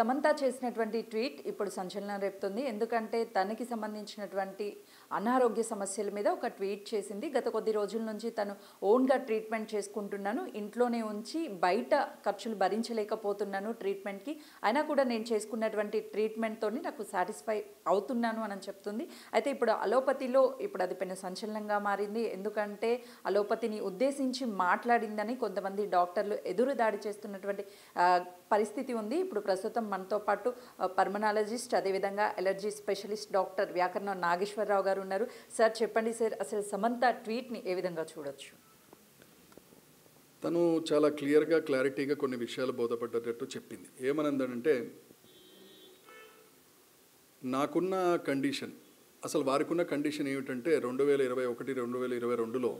సమంత చేసినటువంటి ట్వీట్ ఇప్పుడు సంచలనం రేపుతుంది. ఎందుకంటే తనకి సంబంధించినటువంటి అనారోగ్య సమస్యల మీద ఒక ట్వీట్ చేసింది. గత కొద్ది రోజుల నుంచి తను ఓన్గా ట్రీట్మెంట్ చేసుకుంటున్నాను, ఇంట్లోనే ఉంచి బయట ఖర్చులు భరించలేకపోతున్నాను ట్రీట్మెంట్కి, అయినా కూడా నేను చేసుకున్నటువంటి ట్రీట్మెంట్తోని నాకు సాటిస్ఫై అవుతున్నాను అని చెప్తుంది. అయితే ఇప్పుడు అలోపతిలో ఇప్పుడు అది పెద్ద సంచలనంగా మారింది. ఎందుకంటే అలోపతిని ఉద్దేశించి మాట్లాడిందని కొంతమంది డాక్టర్లు ఎదురు దాడి చేస్తున్నటువంటి పరిస్థితి ఉంది. ఇప్పుడు ప్రస్తుతం మనతో పాటు పల్మనాలజిస్ట్, అదేవిధంగా ఎలర్జీ స్పెషలిస్ట్ డాక్టర్ వ్యాకరణ నాగేశ్వరరావు గారు ఉన్నారు. సార్ చెప్పండి సార్, అసలు సమంత ట్వీట్ని ఏ విధంగా చూడొచ్చు? తను చాలా క్లారిటీగా కొన్ని విషయాలు బోధపడ్డట్టు చెప్పింది. ఏమనందంటే, నాకున్న కండిషన్, అసలు వారికి ఉన్న కండిషన్ ఏమిటంటే 2021, 2022లో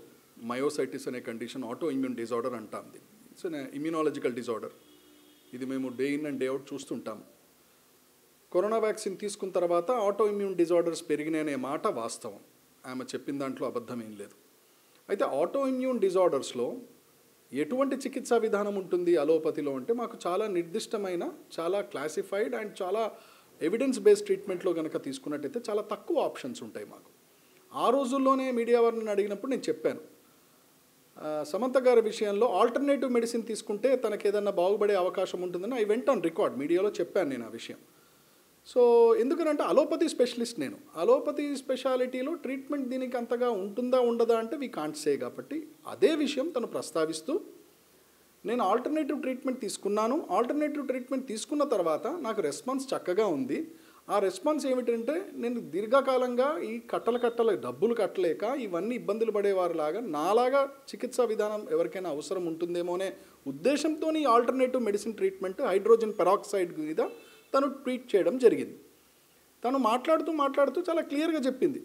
మయోసైటిస్ అనే కండిషన్ ఆటో ఇమ్యూన్ డిజార్డర్ అంటాం. It's an immunological disorder. ఇది మేము day in and day out చూస్తుంటాం. కరోనా వ్యాక్సిన్ తీసుకున్న తర్వాత ఆటో ఇమ్యూన్ డిజార్డర్స్ పెరిగినాయనే మాట వాస్తవం. ఆమె చెప్పిన దాంట్లో అబద్ధం ఏం లేదు. అయితే ఆటో ఇమ్యూన్ డిజార్డర్స్లో ఎటువంటి చికిత్సా విధానం ఉంటుంది అలోపతిలో అంటే, మాకు చాలా నిర్దిష్టమైన, చాలా క్లాసిఫైడ్ అండ్ చాలా ఎవిడెన్స్ బేస్డ్ ట్రీట్మెంట్లో కనుక తీసుకున్నట్టయితే చాలా తక్కువ ఆప్షన్స్ ఉంటాయి మాకు. ఆ రోజుల్లోనే మీడియా వారిని అడిగినప్పుడు నేను చెప్పాను, సమంత గారి విషయంలో ఆల్టర్నేటివ్ మెడిసిన్ తీసుకుంటే తనకి ఏదన్నా బాగుపడే అవకాశం ఉంటుందని ఐ వెంట్ ఆన్ రికార్డ్, మీడియాలో చెప్పాను నేను ఆ విషయం. సో ఎందుకనంటే అలోపతి స్పెషలిస్ట్ నేను. అలోపతి స్పెషాలిటీలో ట్రీట్మెంట్ దీనికి అంతగా ఉంటుందా ఉండదా అంటే వీ కాంట్ సే. కాబట్టి అదే విషయం తను ప్రస్తావిస్తూ, నేను ఆల్టర్నేటివ్ ట్రీట్మెంట్ తీసుకున్నాను, ఆల్టర్నేటివ్ ట్రీట్మెంట్ తీసుకున్న తర్వాత నాకు రెస్పాన్స్ చక్కగా ఉంది. ఆ రెస్పాన్స్ ఏమిటంటే, నేను దీర్ఘకాలంగా ఈ కట్టల డబ్బులు కట్టలేక ఇవన్నీ ఇబ్బందులు పడేవారులాగా నాలాగా చికిత్సా విధానం ఎవరికైనా అవసరం ఉంటుందేమో అనే ఉద్దేశంతో ఈ alternative medicine treatment hydrogen peroxide మీద తను ట్రీట్ చేయడం జరిగింది. తను మాట్లాడుతూ చాలా క్లియర్గా చెప్పింది,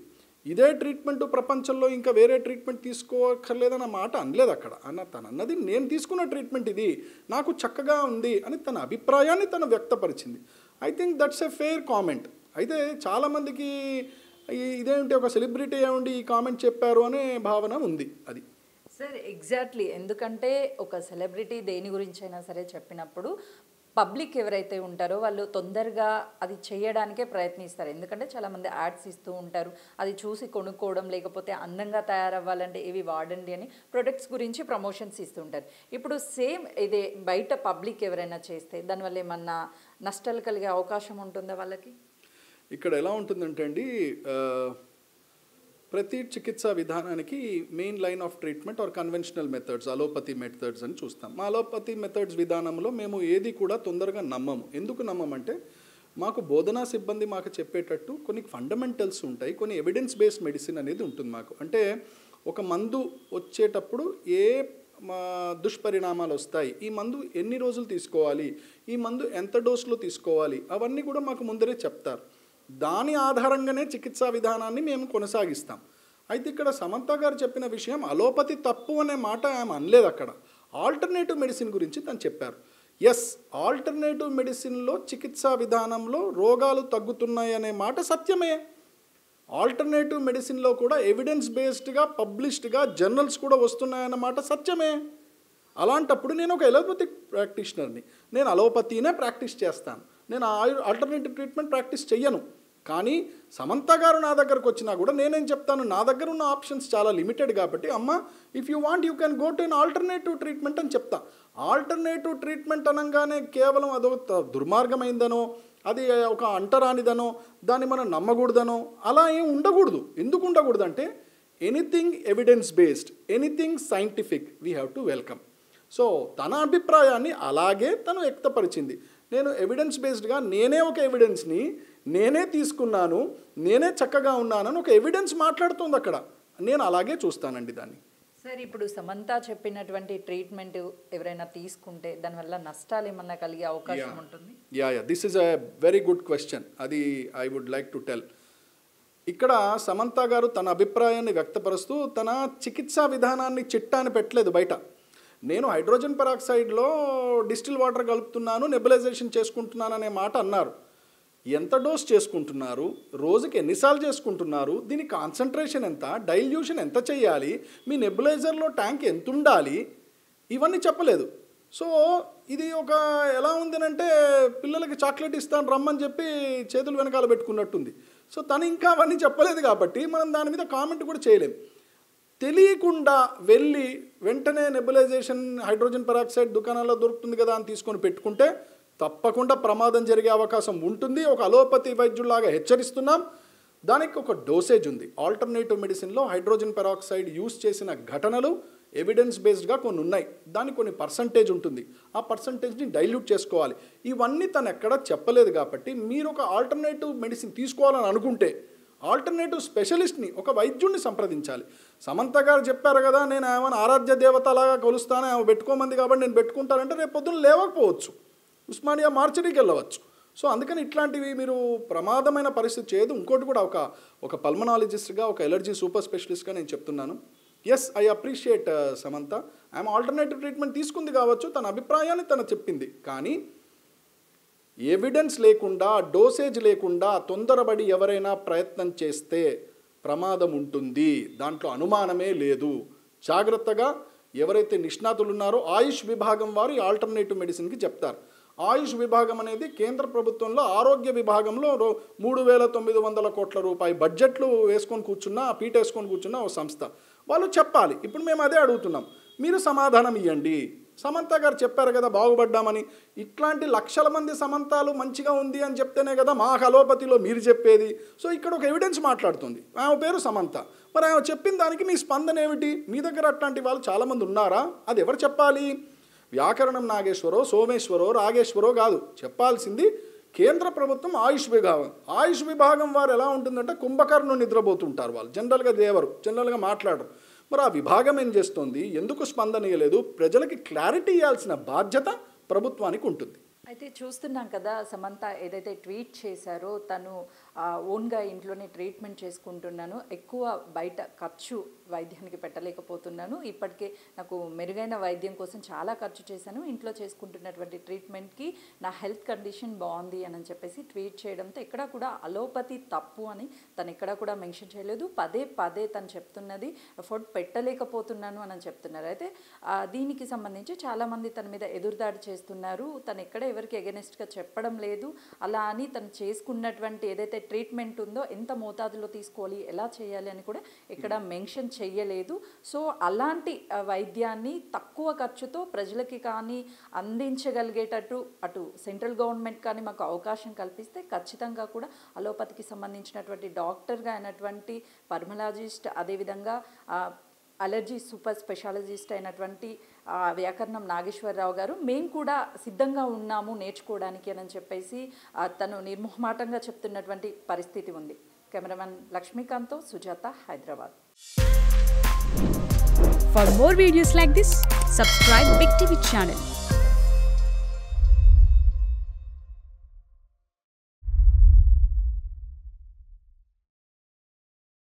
ఇదే ట్రీట్మెంట్ ప్రపంచంలో ఇంకా వేరే ట్రీట్మెంట్ తీసుకోకర్లేదన్న మాట అనలేదు అక్కడ. తను అన్నది, నేను తీసుకున్న ట్రీట్మెంట్ ఇది, నాకు చక్కగా ఉంది అని తన అభిప్రాయాన్ని తను వ్యక్తపరిచింది. I think that's a fair comment. అయితే చాలామందికి ఇదేంటి, ఒక సెలబ్రిటీ ఏమండి ఈ కామెంట్ చెప్పారు అనే భావన ఉంది. అది సార్ ఎగ్జాక్ట్లీ, ఎందుకంటే ఒక సెలబ్రిటీ దేని గురించి అయినా సరే చెప్పినప్పుడు పబ్లిక్ ఎవరైతే ఉంటారో వాళ్ళు తొందరగా అది చేయడానికే ప్రయత్నిస్తారు. ఎందుకంటే చాలామంది యాడ్స్ ఇస్తూ ఉంటారు, అది చూసి కొనుక్కోవడం, లేకపోతే అందంగా తయారవ్వాలంటే ఇవి వాడండి అని ప్రొడక్ట్స్ గురించి ప్రమోషన్స్ ఇస్తూ ఉంటారు. ఇప్పుడు సేమ్ ఇదే బయట పబ్లిక్ ఎవరైనా చేస్తే దానివల్ల ఏమన్నా నష్టాలు కలిగే అవకాశం ఉంటుందా వాళ్ళకి? ఇక్కడ ఎలా ఉంటుందంటే అండి, ప్రతి చికిత్సా విధానానికి main line of treatment are conventional methods, allopathy methods అని చూస్తాం. మా అలోపతి మెథడ్స్ విధానంలో మేము ఏది కూడా తొందరగా నమ్మము. ఎందుకు నమ్మమంటే, మాకు బోధనా సిబ్బంది మాకు చెప్పేటట్టు కొన్ని ఫండమెంటల్స్ ఉంటాయి, కొన్ని ఎవిడెన్స్ బేస్డ్ మెడిసిన్ అనేది ఉంటుంది మాకు. అంటే ఒక మందు వచ్చేటప్పుడు ఏ దుష్పరిణామాలు వస్తాయి, ఈ మందు ఎన్ని రోజులు తీసుకోవాలి, ఈ మందు ఎంత డోస్లో తీసుకోవాలి, అవన్నీ కూడా మాకు ముందరే చెప్తారు. దాని ఆధారంగానే చికిత్సా విధానాన్ని మేము కొనసాగిస్తాం. అయితే ఇక్కడ సమంత గారు చెప్పిన విషయం అలోపతి తప్పు అనే మాట ఆమె అనలేదు. అక్కడ ఆల్టర్నేటివ్ మెడిసిన్ గురించి తను చెప్పారు. ఎస్, ఆల్టర్నేటివ్ మెడిసిన్లో చికిత్సా విధానంలో రోగాలు తగ్గుతున్నాయి అనే మాట సత్యమే. ఆల్టర్నేటివ్ మెడిసిన్లో కూడా ఎవిడెన్స్ బేస్డ్గా పబ్లిష్డ్గా జర్నల్స్ కూడా వస్తున్నాయన్నమాట సత్యమే. అలాంటప్పుడు నేను ఒక ఎలోపతిక్ ప్రాక్టీషనర్ని, నేను అలోపతినే ప్రాక్టీస్ చేస్తాను, నేను ఆల్టర్నేటివ్ ట్రీట్మెంట్ ప్రాక్టీస్ చెయ్యను. కానీ సమంత గారు నా దగ్గరకు వచ్చినా కూడా నేనేం చెప్తాను, నా దగ్గర ఉన్న ఆప్షన్స్ చాలా లిమిటెడ్ కాబట్టి, అమ్మ if you want you can go to an alternative treatment అని చెప్తా. ఆల్టర్నేటివ్ ట్రీట్మెంట్ అనగానే కేవలం అదో దుర్మార్గమైందనో, అది ఒక అంటరానిదనో, దాన్ని మనం నమ్మకూడదనో అలా ఏం ఉండకూడదు. ఎందుకు ఉండకూడదు అంటే, anything evidence based, anything scientific we have to welcome. So తన అభిప్రాయాన్ని అలాగే తను వ్యక్తపరిచింది. నేను ఎవిడెన్స్ బేస్డ్గా నేనే ఒక ఎవిడెన్స్ని నేనే తీసుకున్నాను, నేనే చక్కగా ఉన్నానని ఒక ఎవిడెన్స్ మాట్లాడుతుంది అక్కడ. నేను అలాగే చూస్తానండి దాన్ని. సార్ ఇప్పుడు సమంత చెప్పినటువంటి ట్రీట్మెంట్ ఎవరైనా తీసుకుంటే దానివల్ల నష్టాలు ఏమన్నా కలిగే అవకాశం ఉంటుంది? This is a very good question. అది I would like to tell. ఇక్కడ సమంత గారు తన అభిప్రాయాన్ని వ్యక్తపరుస్తూ తన చికిత్సా విధానాన్ని చిట్టాన్ని పెట్టలేదు బయట. నేను హైడ్రోజన్ పెరాక్సైడ్లో డిస్టిల్ వాటర్ కలుపుతున్నాను, నెబులైజేషన్ చేసుకుంటున్నాను అనే మాట అన్నారు. ఎంత డోస్ చేసుకుంటున్నారు, రోజుకి ఎన్నిసార్లు చేసుకుంటున్నారు, దీని కాన్సన్ట్రేషన్ ఎంత, డైల్యూషన్ ఎంత చేయాలి, మీ నెబులైజర్లో ట్యాంక్ ఎంత ఉండాలి, ఇవన్నీ చెప్పలేదు. సో ఇది ఒక ఎలా ఉందనంటే పిల్లలకి చాక్లెట్ ఇస్తాను రమ్మని చెప్పి చేతులు వెనకాల పెట్టుకున్నట్టుంది. సో తను ఇంకా అవన్నీ చెప్పలేదు కాబట్టి మనం దాని మీద కామెంట్ కూడా చేయలేం. తెలియకుండా వెళ్ళి వెంటనే నెబులైజేషన్ హైడ్రోజన్ పెరాక్సైడ్ దుకాణాల్లో దొరుకుతుంది కదా అని తీసుకొని పెట్టుకుంటే తప్పకుండా ప్రమాదం జరిగే అవకాశం ఉంటుంది. ఒక అలోపతి వైద్యుల్లాగా హెచ్చరిస్తున్నాం. దానికి ఒక డోసేజ్ ఉంది. ఆల్టర్నేటివ్ మెడిసిన్లో హైడ్రోజన్ పెరాక్సైడ్ యూస్ చేసిన ఘటనలు ఎవిడెన్స్ బేస్డ్గా కొన్ని ఉన్నాయి. దానికి కొన్ని పర్సంటేజ్ ఉంటుంది. ఆ పర్సంటేజ్ని డైల్యూట్ చేసుకోవాలి. ఇవన్నీ తను ఎక్కడ చెప్పలేదు కాబట్టి మీరు ఒక ఆల్టర్నేటివ్ మెడిసిన్ తీసుకోవాలని అనుకుంటే ఆల్టర్నేటివ్ స్పెషలిస్ట్ని ఒక వైద్యుడిని సంప్రదించాలి. సమంత గారు చెప్పారు కదా, నేను ఏమైనా ఆరాధ్య దేవతలాగా కొలుస్తాను, ఆమె పెట్టుకోమంది కాబట్టి నేను పెట్టుకుంటానంటే రేపు పొద్దున్న లేవకపోవచ్చు, ఉస్మానియా మార్చరీకి వెళ్ళవచ్చు. సో అందుకని ఇట్లాంటివి మీరు ప్రమాదమైన పరిస్థితి చేయదు. ఇంకోటి కూడా ఒక పల్మనాలజిస్ట్గా, ఒక ఎలర్జీ సూపర్ స్పెషలిస్ట్గా నేను చెప్తున్నాను. Yes, I appreciate Samantha. ఆమె ఆల్టర్నేటివ్ ట్రీట్మెంట్ తీసుకుంది కావచ్చు, తన అభిప్రాయాన్ని తను చెప్పింది. కానీ ఎవిడెన్స్ లేకుండా, డోసేజ్ లేకుండా తొందరపడి ఎవరైనా ప్రయత్నం చేస్తే ప్రమాదం ఉంటుంది. దాంట్లో అనుమానమే లేదు. జాగ్రత్తగా ఎవరైతే నిష్ణాతులు ఉన్నారో ఆయుష్ విభాగం వారు ఈ ఆల్టర్నేటివ్ మెడిసిన్కి చెప్తారు. ఆయుష్ విభాగం అనేది కేంద్ర ప్రభుత్వంలో ఆరోగ్య విభాగంలో 3,900 కోట్ల రూపాయల బడ్జెట్లు వేసుకొని కూర్చున్న, పీటేసుకొని కూర్చున్న ఒక సంస్థ. వాళ్ళు చెప్పాలి. ఇప్పుడు మేము అదే అడుగుతున్నాం, మీరు సమాధానం ఇవ్వండి. సమంత గారు చెప్పారు కదా బాగుపడ్డామని. ఇట్లాంటి లక్షల మంది సమంతాలు మంచిగా ఉంది అని చెప్తేనే కదా మా అలోపతిలో మీరు చెప్పేది. సో ఇక్కడ ఒక ఎవిడెన్స్ మాట్లాడుతుంది. ఆమె పేరు సమంత. మరి ఆమె చెప్పిన దానికి మీ స్పందన ఏమిటి? మీ దగ్గర అట్లాంటి వాళ్ళు చాలామంది ఉన్నారా? అది ఎవరు చెప్పాలి? వ్యాకరణం నాగేశ్వరో, సోమేశ్వరో, రాగేశ్వరో కాదు. చెప్పాల్సింది కేంద్ర ప్రభుత్వం ఆయుష్ విభాగం. ఆయుష్ విభాగం వారు ఎలా ఉంటుందంటే కుంభకర్ణుని నిద్రపోతుంటారు. వాళ్ళు జనరల్గా దేవరు, జనరల్గా మాట్లాడరు. మరి ఆ విభాగం ఏం చేస్తుంది? ఎందుకు స్పందన ఇవ్వలేదు? ప్రజలకి క్లారిటీ ఇవ్వాల్సిన బాధ్యత ప్రభుత్వానికి ఉంటుంది. అయితే చూస్తున్నాం కదా, సమంత ఏదైతే ట్వీట్ చేశారో, తను ఓన్గా ఇంట్లోనే ట్రీట్మెంట్ చేసుకుంటున్నాను, ఎక్కువ బయట ఖర్చు వైద్యానికి పెట్టలేకపోతున్నాను, ఇప్పటికే నాకు మెరుగైన వైద్యం కోసం చాలా ఖర్చు చేశాను, ఇంట్లో చేసుకుంటున్నటువంటి ట్రీట్మెంట్కి నా హెల్త్ కండిషన్ బాగుంది అని చెప్పేసి ట్వీట్ చేయడంతో ఎక్కడా కూడా అలోపతి తప్పు అని తను ఎక్కడా కూడా మెన్షన్ చేయలేదు. పదే పదే తను చెప్తున్నది ఎఫర్ట్ పెట్టలేకపోతున్నాను అని చెప్తున్నారు. అయితే దీనికి సంబంధించి చాలామంది తన మీద ఎదురుదాడి చేస్తున్నారు. తను ఎక్కడ ఎవరికి ఎగెనిస్ట్గా చెప్పడం లేదు. అలా అని తను చేసుకున్నటువంటి ఏదైతే ట్రీట్మెంట్ ఉందో ఎంత మోతాదులో తీసుకోవాలి, ఎలా చేయాలి అని కూడా ఇక్కడ మెన్షన్ చెయ్యలేదు. సో అలాంటి వైద్యాన్ని తక్కువ ఖర్చుతో ప్రజలకి కానీ అందించగలిగేటట్టు అటు సెంట్రల్ గవర్నమెంట్ కానీ మాకు అవకాశం కల్పిస్తే ఖచ్చితంగా కూడా అలోపతికి సంబంధించినటువంటి డాక్టర్గా అయినటువంటి పల్మనాలజిస్ట్, అదేవిధంగా అలర్జీ సూపర్ స్పెషాలజిస్ట్ అయినటువంటి వ్యాకరణం నాగేశ్వరరావు గారు మేము కూడా సిద్ధంగా ఉన్నాము నేర్చుకోవడానికి అని చెప్పేసి తను నిర్మోహమాటంగా చెప్తున్నటువంటి పరిస్థితి ఉంది. కెమెరామెన్ లక్ష్మీకాంత్తో Sujatha, Hyderabad. For more videos like this, subscribe Big TV channel.